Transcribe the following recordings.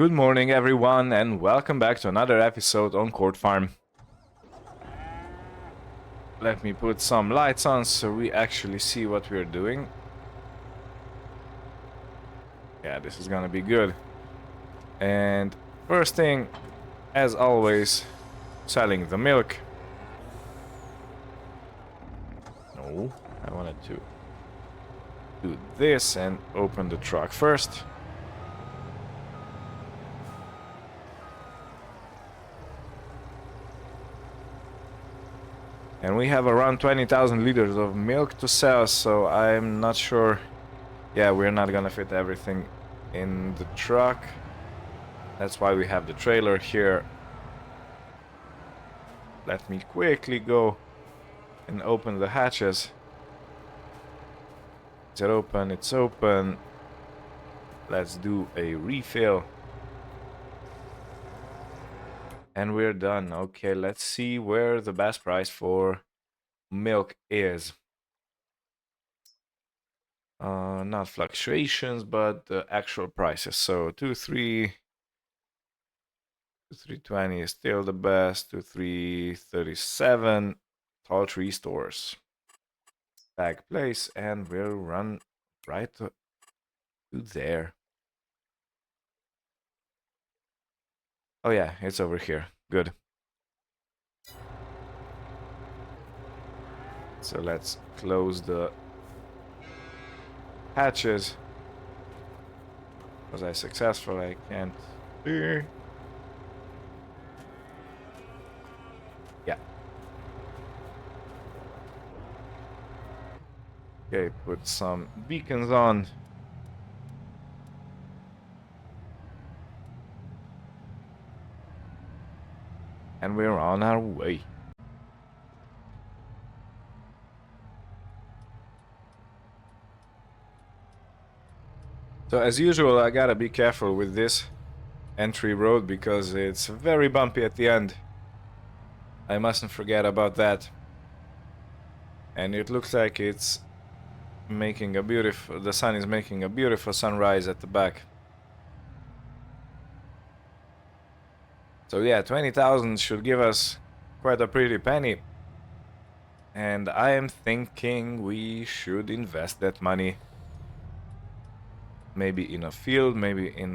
Good morning, everyone, and welcome back to another episode on Court Farm. Let me put some lights on so we actually see what we're doing. Yeah, this is gonna be good. And first thing, as always, selling the milk. No, I wanted to do this and open the truck first. And we have around 20,000 liters of milk to sell, so I'm not sure. Yeah, we're not gonna fit everything in the truck. That's why we have the trailer here. Let me quickly go and open the hatches. Is it open? It's open. Let's do a refill. And we're done. Okay, let's see where the best price for milk is. Not fluctuations, but the actual prices. So 2.320 is still the best. 2.337. All three stores. Tag place, and we'll run right to there. Oh yeah, it's over here. Good. So let's close the hatches. Was I successful? I can't see. Yeah. Okay, put some beacons on. And we're on our way. So as usual, I gotta be careful with this entry road because it's very bumpy at the end. I mustn't forget about that. And it looks like it's making a beautiful, the sun is making a beautiful sunrise at the back. So yeah, 20,000 should give us quite a pretty penny. And I am thinking we should invest that money. Maybe in a field, maybe in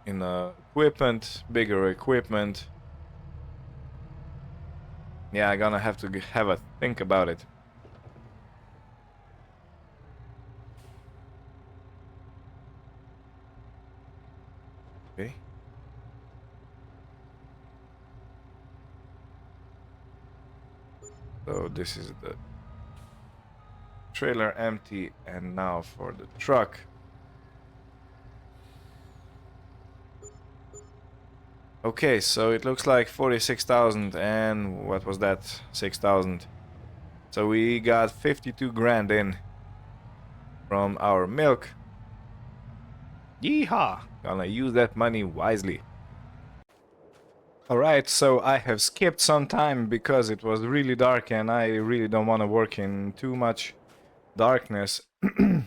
equipment, bigger equipment. Yeah, I'm gonna have to have a think about it. Okay. So this is the trailer empty, and now for the truck. Okay, so it looks like 46,000 and what was that? 6,000. So we got 52 grand in from our milk. Yeehaw! Gonna use that money wisely. Alright, so I have skipped some time because it was really dark and I really don't want to work in too much darkness.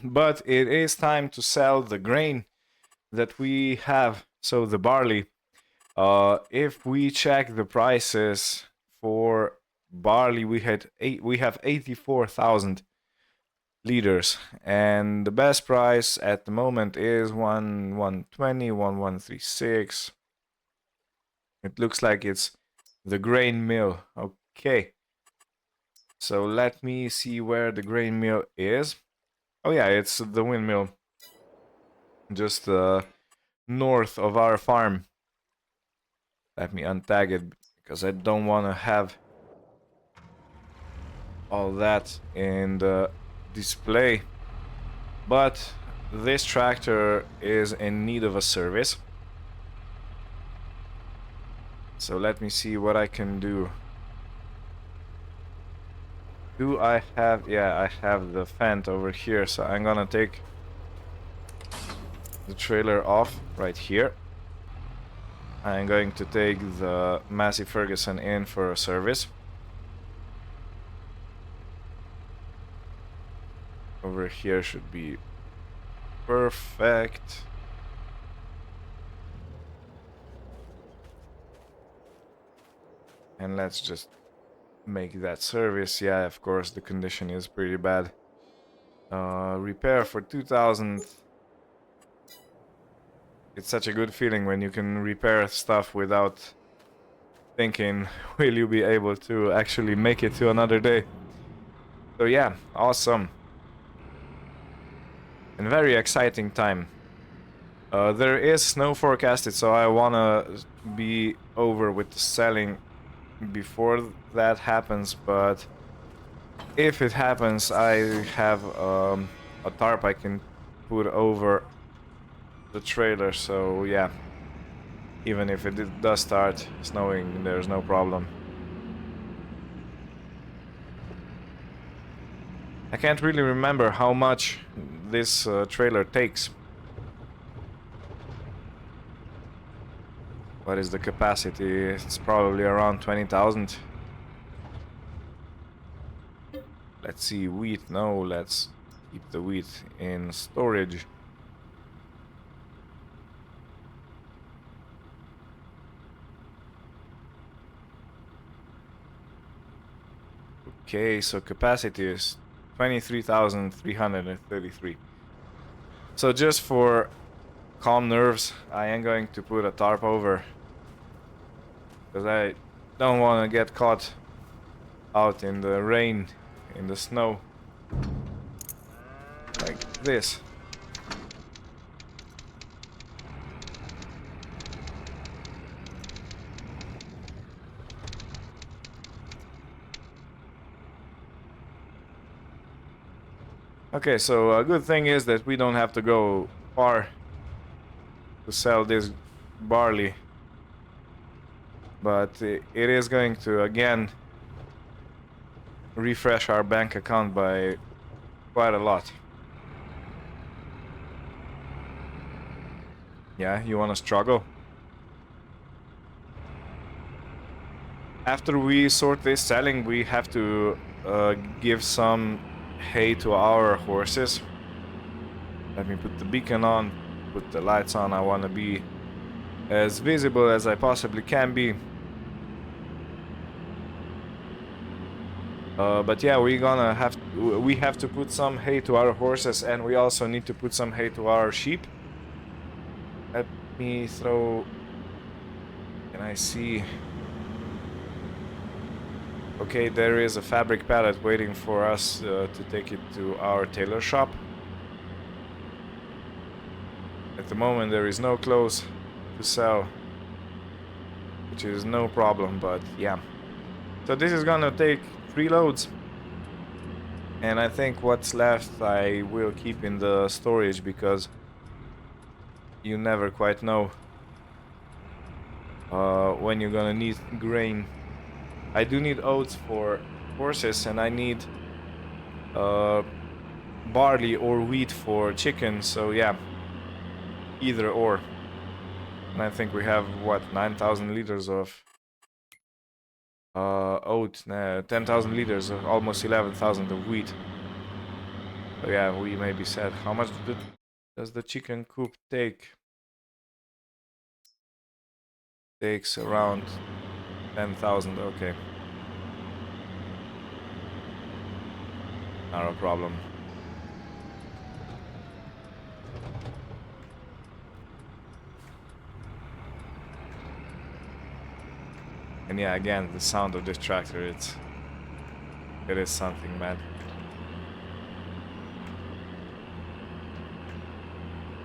But it is time to sell the grain that we have, so the barley. If we check the prices for barley, we have 84,000 liters, and the best price at the moment is 120, 1136. It looks like it's the grain mill. Okay. So let me see where the grain mill is. Oh yeah, it's the windmill. Just north of our farm. Let me untag it because I don't want to have all that in the display. But this tractor is in need of a service. So let me see what I can do. Do I have... yeah, I have the Fendt over here, so I'm gonna take the trailer off right here. I'm going to take the Massey Ferguson in for a service. Over here should be perfect. And let's just make that service. Yeah, of course, the condition is pretty bad. Repair for 2000. It's such a good feeling when you can repair stuff without thinking, will you be able to actually make it to another day? So yeah, awesome. And very exciting time. There is snow forecasted, so I wanna be over with the selling before that happens, but if it happens, I have a tarp I can put over the trailer, so yeah. Even if it does start snowing, there's no problem. I can't really remember how much this trailer takes. What is the capacity? It's probably around 20,000. Let's see, wheat. No, let's keep the wheat in storage. Okay, so capacity is 23,333. So just for calm nerves, I am going to put a tarp over, because I don't want to get caught out in the rain, in the snow, like this. Okay, so a good thing is that we don't have to go far to sell this barley, but it is going to again refresh our bank account by quite a lot. Yeah, you wanna struggle? After we sort this selling, we have to give some hay to our horses. Let me put the beacon on, put the lights on. I want to be as visible as I possibly can be. But yeah, we have to put some hay to our horses, and we also need to put some hay to our sheep. Let me throw. Can I see? Okay, there is a fabric pallet waiting for us to take it to our tailor shop. At the moment there is no clothes to sell, which is no problem, but yeah. So this is gonna take 3 loads. And I think what's left I will keep in the storage, because you never quite know when you're gonna need grain. I do need oats for horses, and I need barley or wheat for chicken, so yeah, either or. And I think we have, what, 9,000 liters of oat, 10,000 liters, almost 11,000 of wheat. So yeah, we may be set. How much does the chicken coop take? Takes around 10,000, okay. Not a problem. And yeah, again, the sound of this tractor, it is something, man.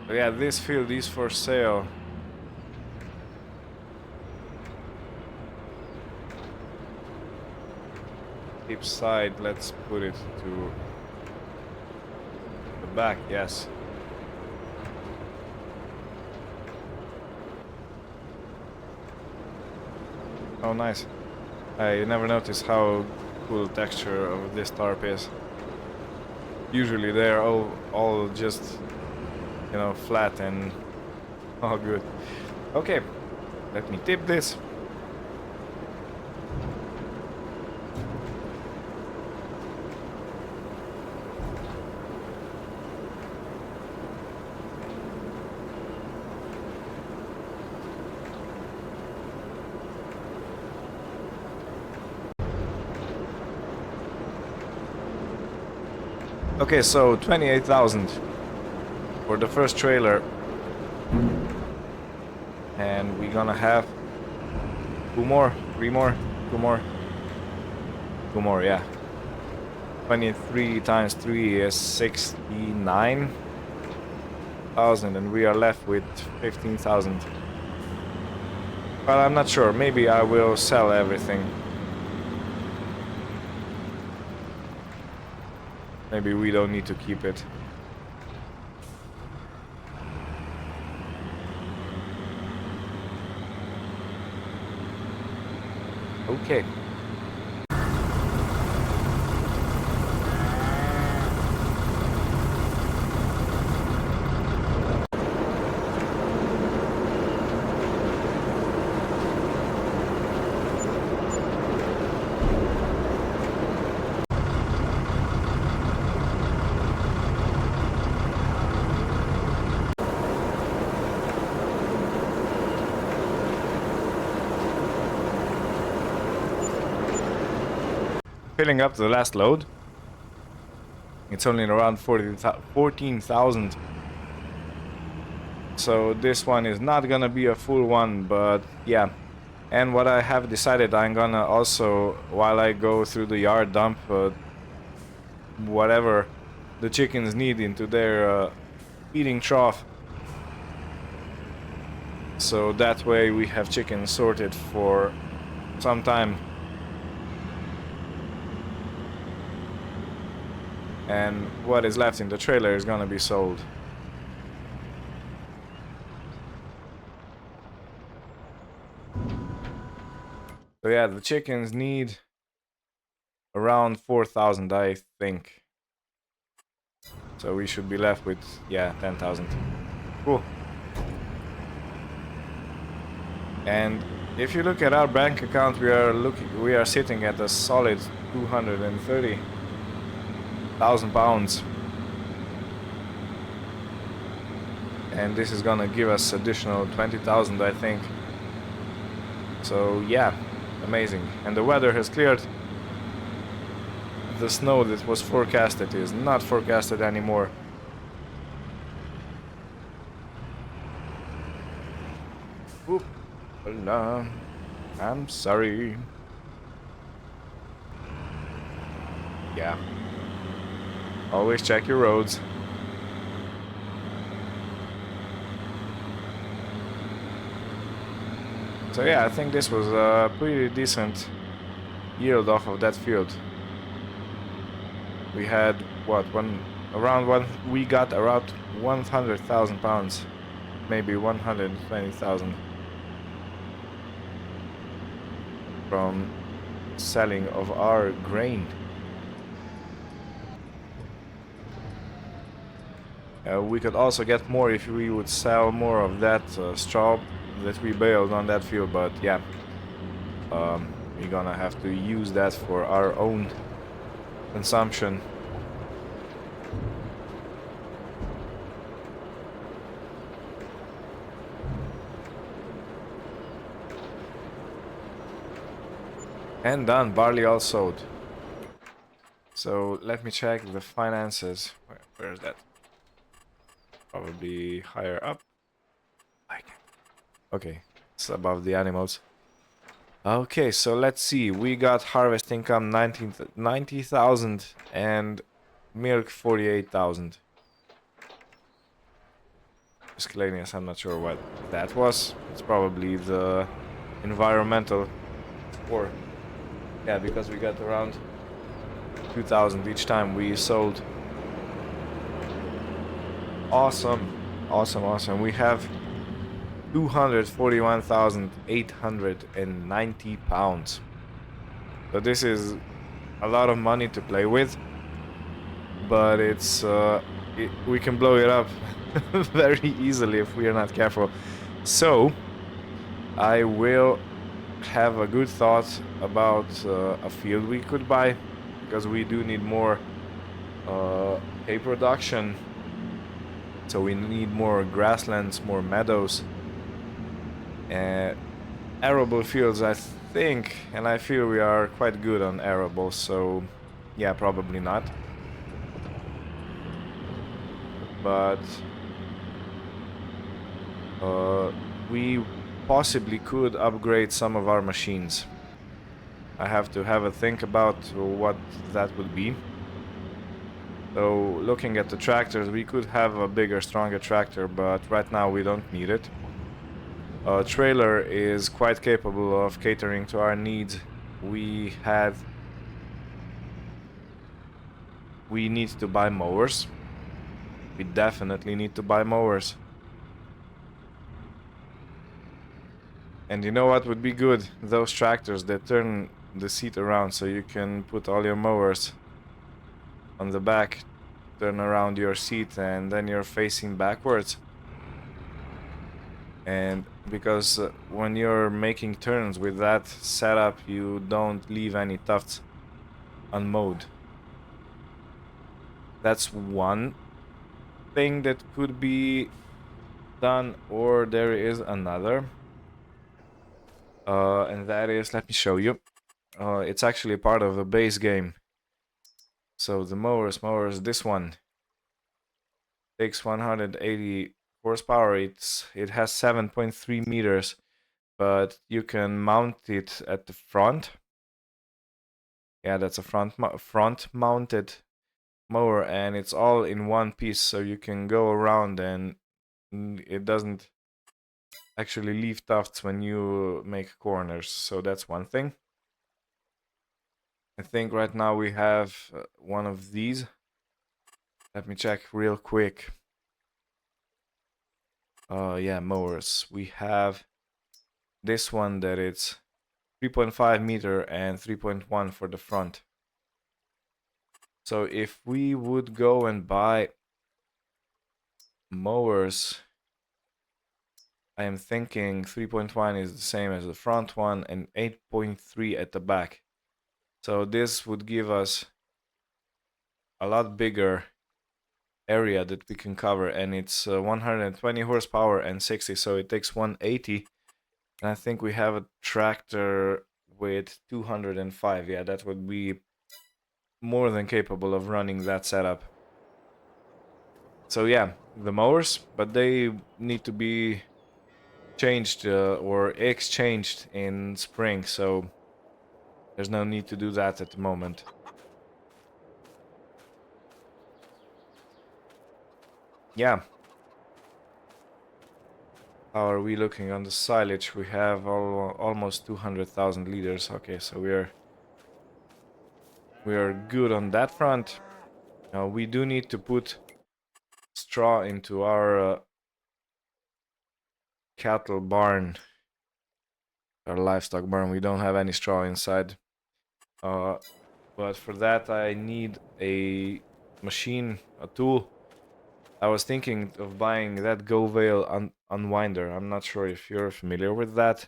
But yeah, this field is for sale. Deep side, let's put it to the back, yes. Oh, nice. I never noticed how cool the texture of this tarp is. Usually they're all just, you know, flat and all good. Okay, let me tip this. Okay, so 28,000 for the first trailer. And we're gonna have 2 more, 3 more, 2 more. 2 more, yeah. 23 times 3 is 69,000 and we are left with 15,000. But I'm not sure, maybe I will sell everything. Maybe we don't need to keep it. Okay. Filling up the last load. It's only around 14,000. So this one is not gonna be a full one, but yeah. And what I have decided, I'm gonna also, while I go through the yard, dump whatever the chickens need into their feeding trough. So that way we have chickens sorted for some time. And what is left in the trailer is gonna be sold. So yeah, the chickens need around 4,000, I think. So we should be left with, yeah, 10,000. Cool. And if you look at our bank account, we are sitting at a solid 230,000 pounds. And this is gonna give us additional 20,000, I think. So yeah, amazing. And the weather has cleared. The snow that was forecasted is not forecasted anymore. Oop. Hola. I'm sorry. Yeah. Always check your roads. So yeah, I think this was a pretty decent yield off of that field. We had what, we got around 100,000 pounds, maybe 120,000 from selling of our grain. We could also get more if we would sell more of that straw that we baled on that field, but yeah, we're gonna have to use that for our own consumption. And done, barley all sold. So let me check the finances. Where is that? Probably higher up. Okay, it's above the animals. Okay, so let's see. We got harvest income 90,000 and milk 48,000. Miscellaneous, I'm not sure what that was. It's probably the environmental or yeah, because we got around 2,000 each time we sold. Awesome, awesome, awesome. We have 241,890 pounds. So this is a lot of money to play with, but it's we can blow it up very easily if we are not careful. So I will have a good thought about a field we could buy, because we do need more hay production. So we need more grasslands, more meadows, arable fields, I think, and I feel we are quite good on arable, so yeah, probably not. but we possibly could upgrade some of our machines. I have to have a think about what that would be. So looking at the tractors, we could have a bigger, stronger tractor, but right now we don't need it. A trailer is quite capable of catering to our needs. We need to buy mowers. We definitely need to buy mowers. And you know what would be good? Those tractors that turn the seat around so you can put all your mowers on the back, turn around your seat, and then you're facing backwards. And because when you're making turns with that setup, you don't leave any tufts unmowed. That's one thing that could be done, or there is another. And that is, let me show you. It's actually part of the base game. So the mowers, this one takes 180 horsepower. It has 7.3 meters, but you can mount it at the front. Yeah, that's a front mounted mower, and it's all in one piece, so you can go around and it doesn't actually leave tufts when you make corners. So that's one thing. I think right now we have one of these. Let me check real quick. Yeah, mowers. We have this one that it's 3.5 meter and 3.1 for the front. So if we would go and buy mowers, I am thinking 3.1 is the same as the front one and 8.3 at the back. So this would give us a lot bigger area that we can cover, and it's 120 horsepower and 60, so it takes 180. And I think we have a tractor with 205. Yeah, that would be more than capable of running that setup. So yeah, the mowers, but they need to be changed or exchanged in spring, so there's no need to do that at the moment. Yeah. How are we looking on the silage? We have almost 200,000 liters. Okay, so we are good on that front. Now we do need to put straw into our cattle barn, our livestock barn. We don't have any straw inside. But for that I need a machine, a tool. I was thinking of buying that Go Veil unwinder. I'm not sure if you're familiar with that.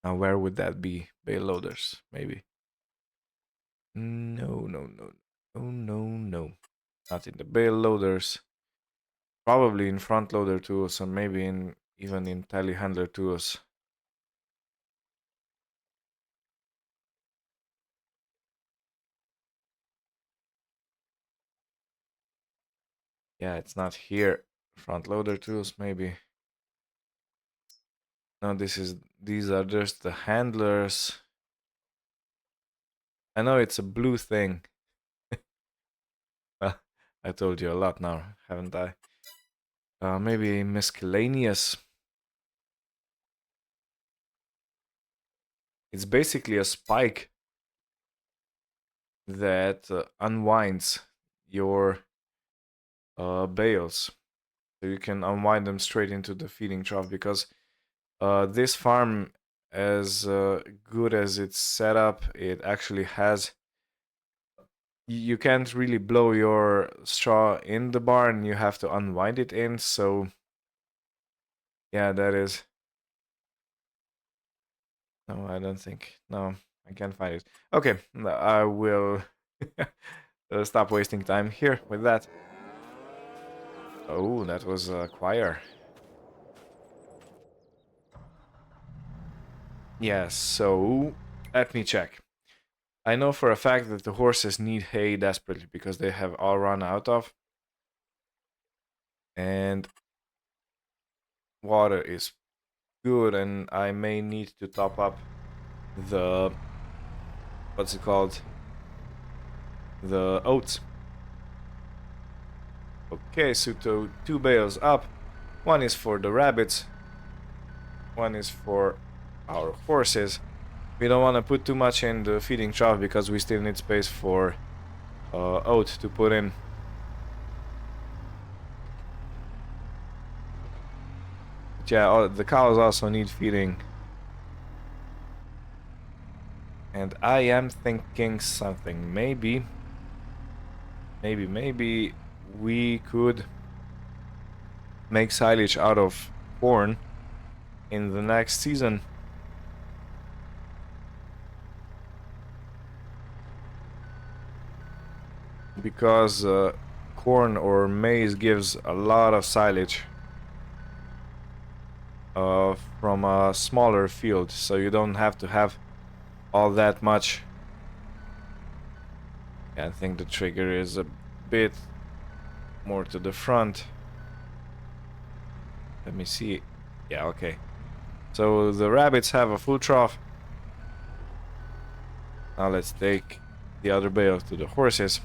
Now where would that be? Bale loaders, maybe. No, no, no, no, no, no. Not in the bale loaders. Probably in front loader tools, or maybe even in telehandler tools. Yeah, it's not here. Front loader tools, maybe. No, these are just the handlers. I know it's a blue thing. I told you a lot now, haven't I? Maybe miscellaneous. It's basically a spike that unwinds your bales. So you can unwind them straight into the feeding trough, because this farm, as good as it's set up, it actually has... You can't really blow your straw in the barn, you have to unwind it in, so... Yeah, that is... No, I don't think... No, I can't find it. Okay, I will stop wasting time here with that. Oh, that was a choir. Yes, so let me check. I know for a fact that the horses need hay desperately because they have all run out of. And water is good, and I may need to top up the, what's it called, the oats. Okay, so two bales up. One is for the rabbits, one is for our horses. We don't want to put too much in the feeding trough because we still need space for oat to put in. But yeah, the cows also need feeding. And I am thinking something. Maybe we could make silage out of corn in the next season. Because corn or maize gives a lot of silage from a smaller field, so you don't have to have all that much. I think the trigger is a bit more to the front. Let me see. Yeah, okay. So the rabbits have a full trough. Now let's take the other bale to the horses.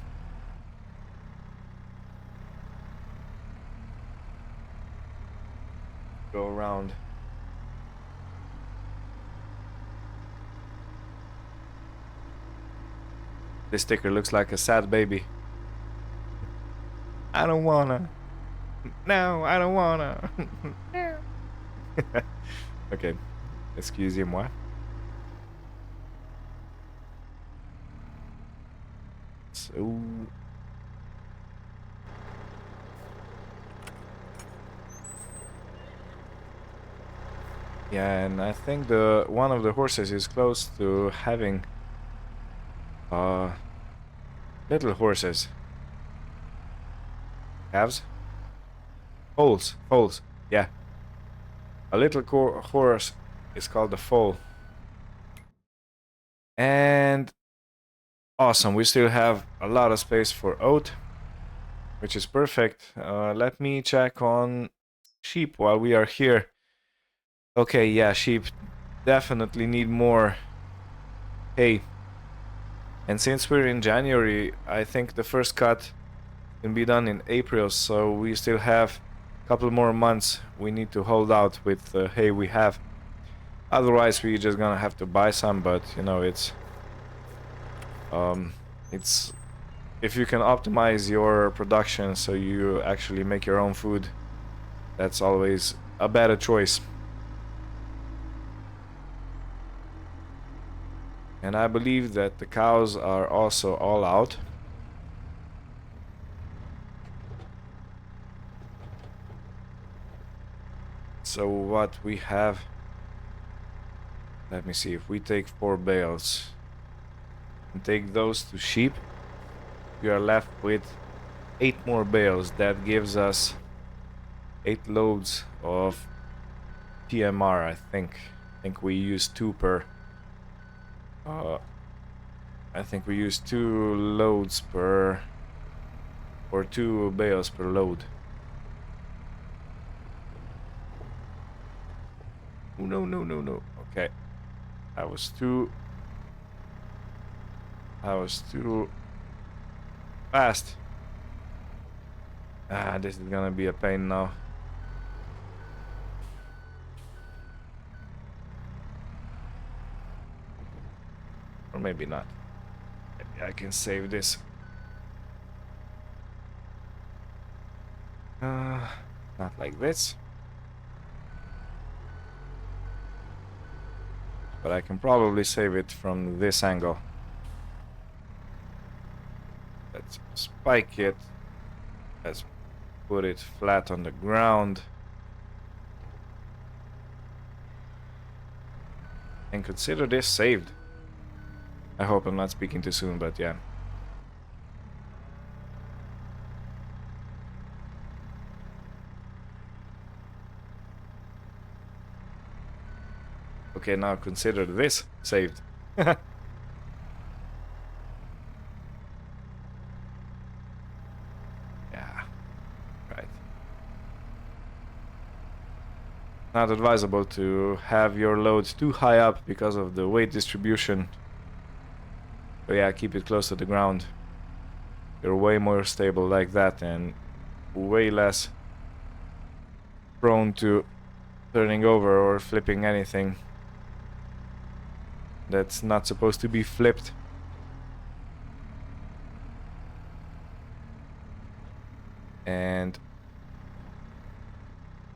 Go around. This sticker looks like a sad baby. I don't wanna. No, I don't wanna. Okay, excusez-moi. So yeah, and I think the one of the horses is close to having little horses. Calves? Foals, yeah. A little horse is called a foal. And awesome, we still have a lot of space for oat, which is perfect. Let me check on sheep while we are here. Okay, yeah, sheep definitely need more hay. And since we're in January, I think the first cut can be done in April, so we still have a couple more months we need to hold out with the hay we have. Otherwise, we're just gonna have to buy some, but you know, it's if you can optimize your production so you actually make your own food, that's always a better choice. And I believe that the cows are also all out. So what we have, let me see, if we take 4 bales and take those to sheep, we are left with 8 more bales. That gives us 8 loads of TMR, I think. I think we use 2 per I think we use 2 loads per, or 2 bales per load. Oh, no. Okay. I was too fast. Ah, this is gonna be a pain now. Or maybe not. Maybe I can save this. Not like this. But I can probably save it from this angle. Let's spike it. Let's put it flat on the ground. And consider this saved. I hope I'm not speaking too soon, but yeah. Okay, now consider this saved. Yeah, right. not advisable to have your load too high up because of the weight distribution. So yeah, keep it close to the ground. You're way more stable like that and way less prone to turning over or flipping anything that's not supposed to be flipped. And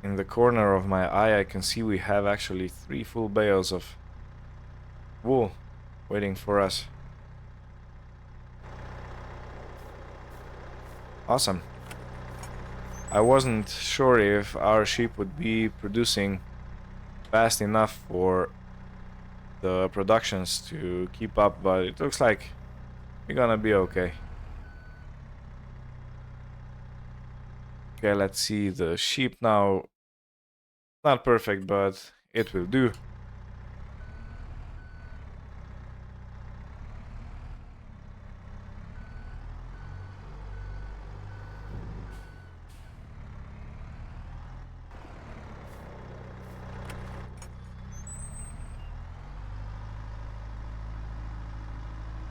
in the corner of my eye I can see we have actually 3 full bales of wool waiting for us. Awesome. I wasn't sure if our sheep would be producing fast enough for the productions to keep up, but it looks like we're gonna be okay. Okay, let's see the sheep now. Not perfect, but it will do.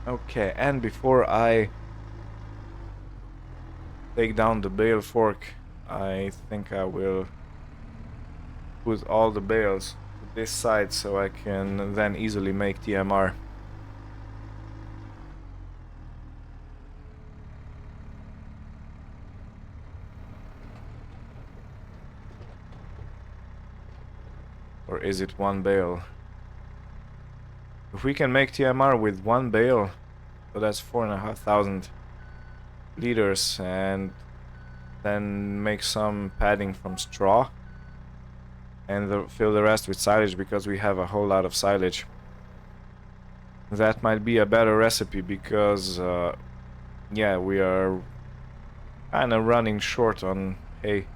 Okay, and before I take down the bale fork, I think I will put all the bales to this side so I can then easily make TMR. Or is it one bale? If we can make TMR with one bale, so that's 4,500 liters, and then make some padding from straw and fill the rest with silage because we have a whole lot of silage. That might be a better recipe because yeah, we are kind of running short on hay.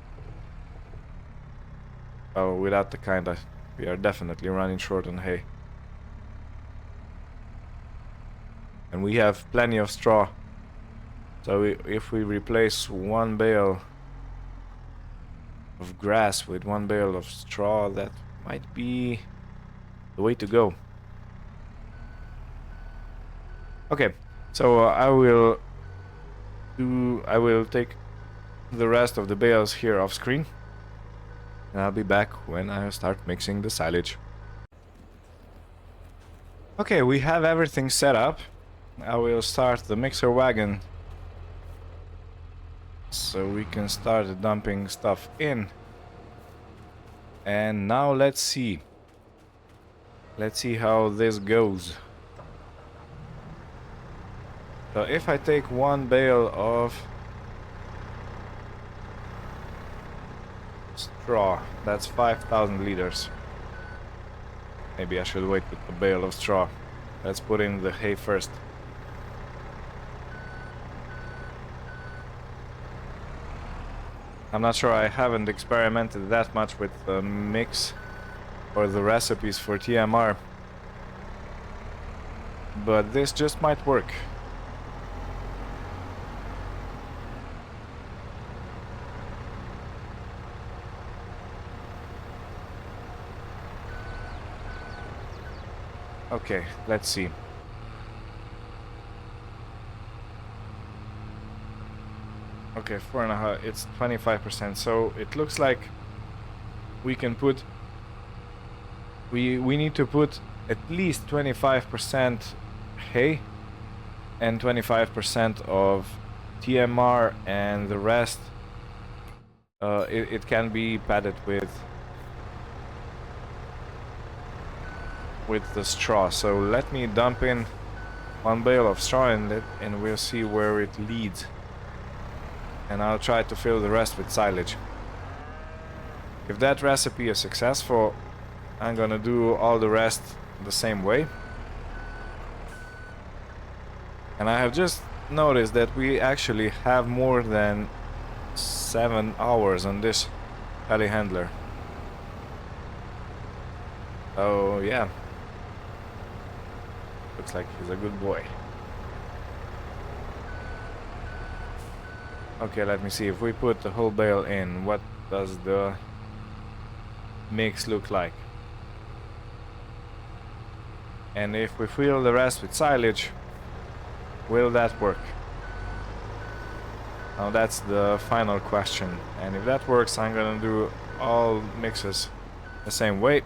Oh, without the kinda, we are definitely running short on hay. And we have plenty of straw. So if we replace one bale of grass with one bale of straw, that might be the way to go. Okay, so I will take the rest of the bales here off screen, and I'll be back when I start mixing the silage. Okay, we have everything set up. I will start the mixer wagon so we can start dumping stuff in. And now let's see how this goes. So if I take one bale of straw, that's 5,000 liters. Maybe I should wait with the bale of straw. Let's put in the hay first. I'm not sure, I haven't experimented that much with the mix or the recipes for TMR, but this just might work. Okay, let's see. Okay, 4.5, it's 25%, so it looks like we can put... We need to put at least 25% hay and 25% of TMR, and the rest it can be padded with the straw. So let me dump in one bale of straw in it and we'll see where it leads. And I'll try to fill the rest with silage. If that recipe is successful, I'm gonna do all the rest the same way. And I have just noticed that we actually have more than 7 hours on this telehandler. Oh yeah. Looks like he's a good boy. Okay, let me see. If we put the whole bale in, what does the mix look like. And if we fill the rest with silage, will that work? Now that's the final question. And if that works, I'm gonna do all mixes the same way.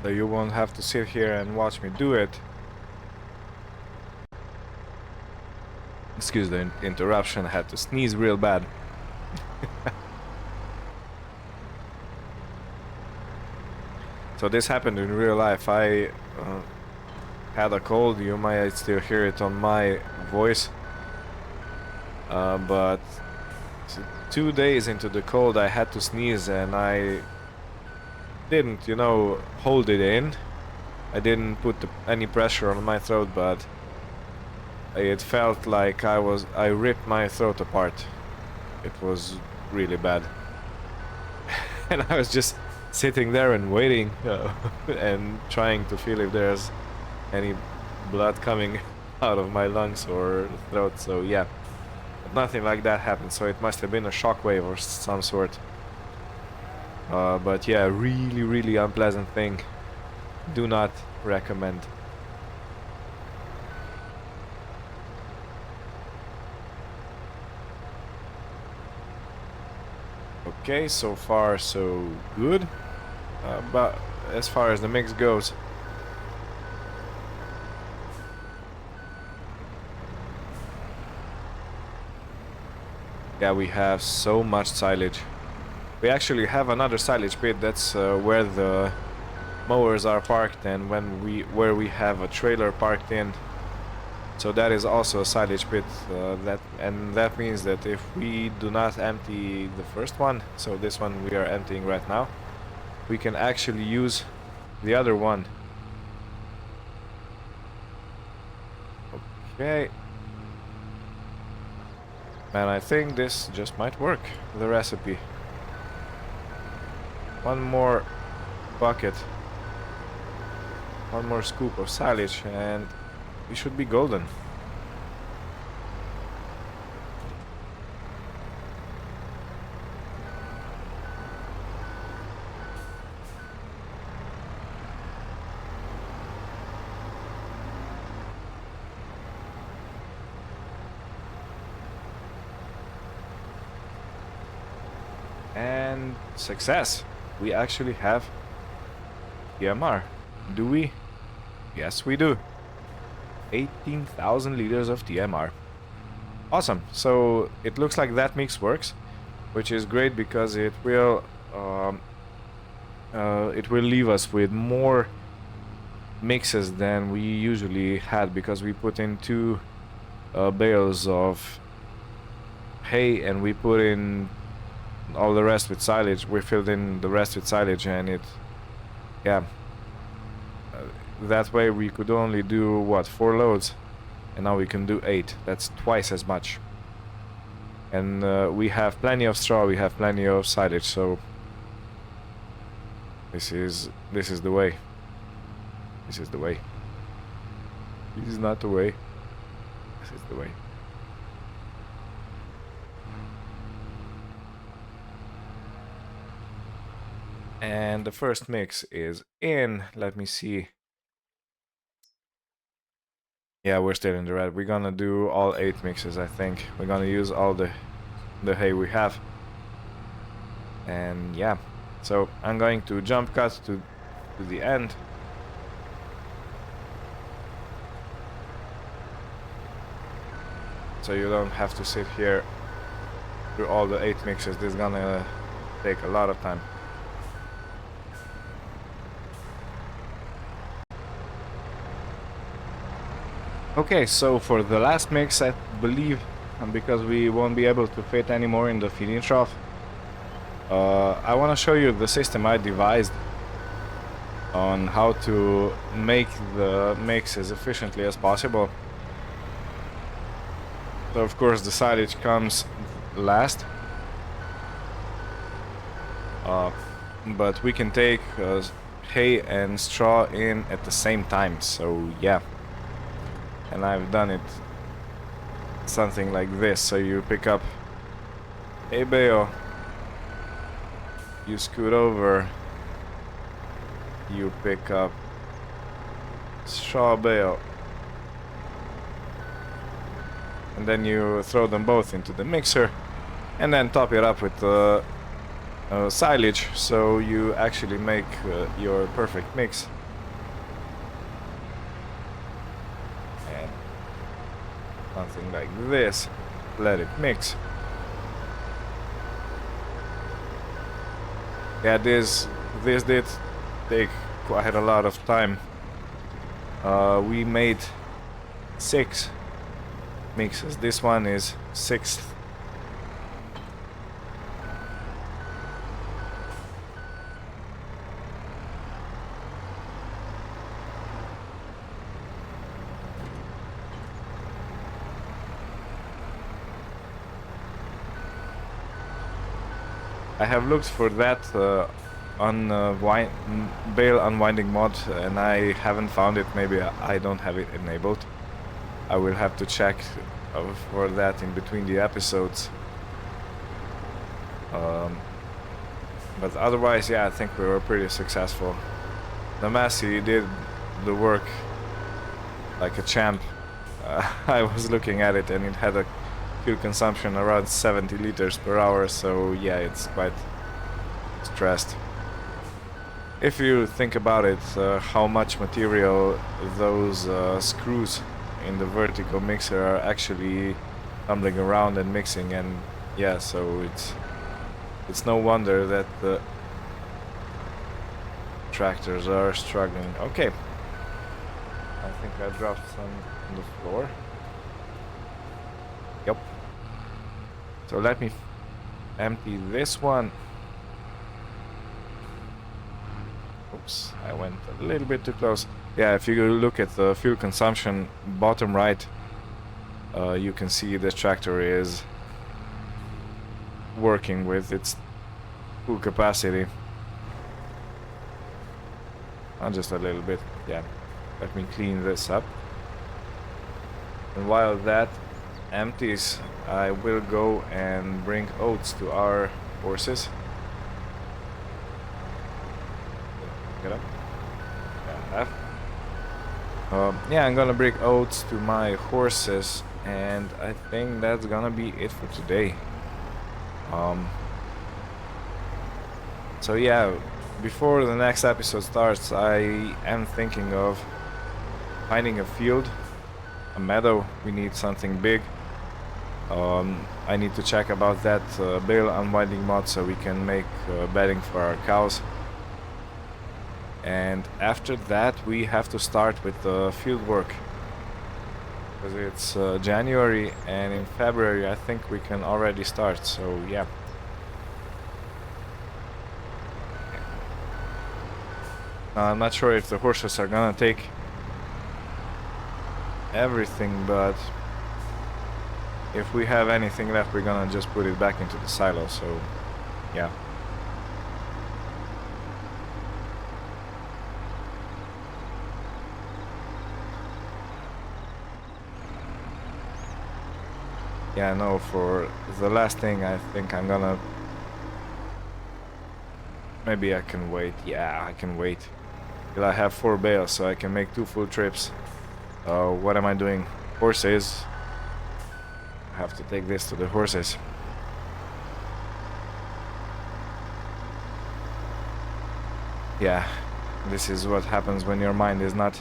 So you won't have to sit here and watch me do it. Excuse the interruption, I had to sneeze real bad. So this happened in real life. I had a cold, you might still hear it on my voice. But 2 days into the cold I had to sneeze and I didn't, you know, hold it in. I didn't put any pressure on my throat, but it felt like I ripped my throat apart. It was really bad. And I was just sitting there and waiting and trying to feel if there's any blood coming out of my lungs or throat. So yeah, nothing like that happened, so it must have been a shockwave or some sort. But yeah, really unpleasant thing. Do not recommend. Okay, so far so good. But as far as the mix goes, yeah, we have so much silage. We actually have another silage pit. That's where the mowers are parked, and where we have a trailer parked in. So that is also a silage pit. That means that if we do not empty the first one, so this one we are emptying right now, we can actually use the other one. Okay. And I think this just might work, the recipe. One more bucket, one more scoop of silage, and we should be golden. And success! We actually have TMR. Do we? Yes, we do. 18,000 liters of TMR. Awesome. So it looks like that mix works, which is great because it will leave us with more mixes than we usually had, because we put in 2 bales of hay and we put in all the rest with silage. We filled in the rest with silage, and that way we could only do what, 4 loads, and now we can do 8. That's twice as much. And we have plenty of straw, we have plenty of silage, so this is the way. This is the way. This is not the way. This is the way. And the first mix is in. Let me see. Yeah, we're still in the red. We're gonna do all 8 mixes, I think. We're gonna use all the hay we have. And yeah, so I'm going to jump cut to the end. So you don't have to sit here through all the 8 mixes. This is gonna take a lot of time. Okay, so for the last mix, I believe, because we won't be able to fit anymore in the feeding trough, I want to show you the system I devised on how to make the mix as efficiently as possible. So of course the silage comes last, but we can take hay and straw in at the same time, so yeah. And I've done it something like this. So you pick up a bale you scoot over, you pick up straw bale, and then you throw them both into the mixer, and then top it up with silage, so you actually make your perfect mix. And something like this, let it mix. Yeah, this did take quite a lot of time. We made 6 mixes. This one is 6th. I have looked for that on bale unwinding mod, and I haven't found it. Maybe I don't have it enabled. I will have to check for that in between the episodes. But otherwise, yeah, I think we were pretty successful. The Massey did the work like a champ. I was looking at it, and it had a fuel consumption around 70 liters per hour, so yeah, it's quite stressed. If you think about it, how much material those screws in the vertical mixer are actually tumbling around and mixing, and yeah, so it's no wonder that the tractors are struggling. Okay, I think I dropped some on the floor. Yep. So let me empty this one. Oops, I went a little bit too close. Yeah, if you look at the fuel consumption, bottom right, you can see this tractor is working with its full capacity. Just a little bit, yeah. Let me clean this up. And while that empties, I will go and bring oats to our horses. Get up. Yeah, I'm gonna bring oats to my horses, and I think that's gonna be it for today. So yeah, before the next episode starts, I am thinking of finding a field, a meadow. We need something big. I need to check about that bale unwinding mod so we can make bedding for our cows. And after that we have to start with the field work, because it's January, and in February I think we can already start, so yeah. I'm not sure if the horses are gonna take everything, but if we have anything left, we're gonna just put it back into the silo, so yeah. Yeah, no, for the last thing I think I'm gonna... Maybe I can wait. Yeah, I can wait till I have 4 bales so I can make 2 full trips. What am I doing? Horses. I have to take this to the horses. Yeah, this is what happens when your mind is not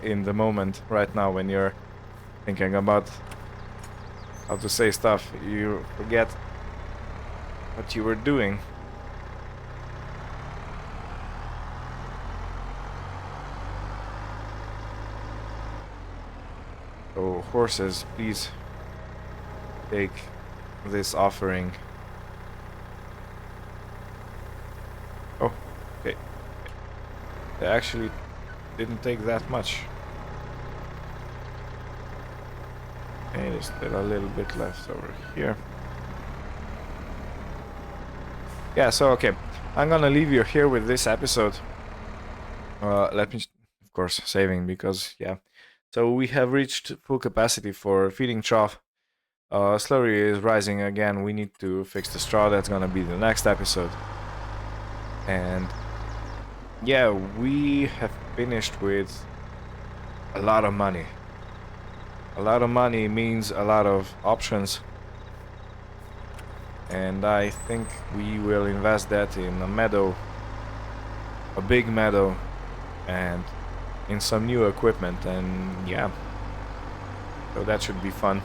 in the moment right now. When you're thinking about how to say stuff, you forget what you were doing. So horses, please take this offering. Oh, okay. They actually didn't take that much. Okay, there's still a little bit left over here. Yeah, so okay, I'm gonna leave you here with this episode. Let me, of course, saving, because yeah. So we have reached full capacity for feeding trough. Slurry is rising again. We need to fix the straw. That's gonna be the next episode. And yeah, we have finished with a lot of money. A lot of money means a lot of options. And I think we will invest that in a meadow, a big meadow, and in some new equipment. And yeah, so that should be fun.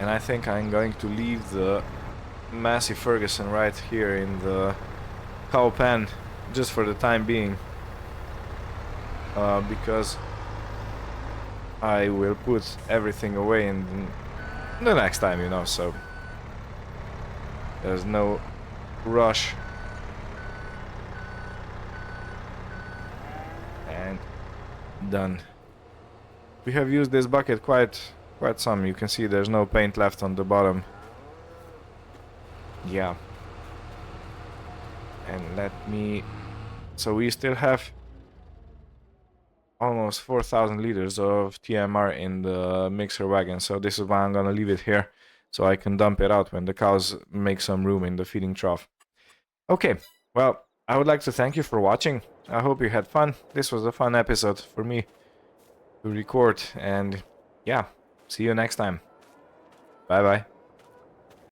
And I think I'm going to leave the Massey Ferguson right here in the cow pen just for the time being, because I will put everything away in the next time, you know, so there's no rush. And done. We have used this bucket quite some. You can see there's no paint left on the bottom. Yeah. And let me... So we still have almost 4,000 liters of TMR in the mixer wagon. So this is why I'm gonna leave it here, so I can dump it out when the cows make some room in the feeding trough. Okay, well, I would like to thank you for watching. I hope you had fun. This was a fun episode for me to record, and yeah, see you next time. Bye bye.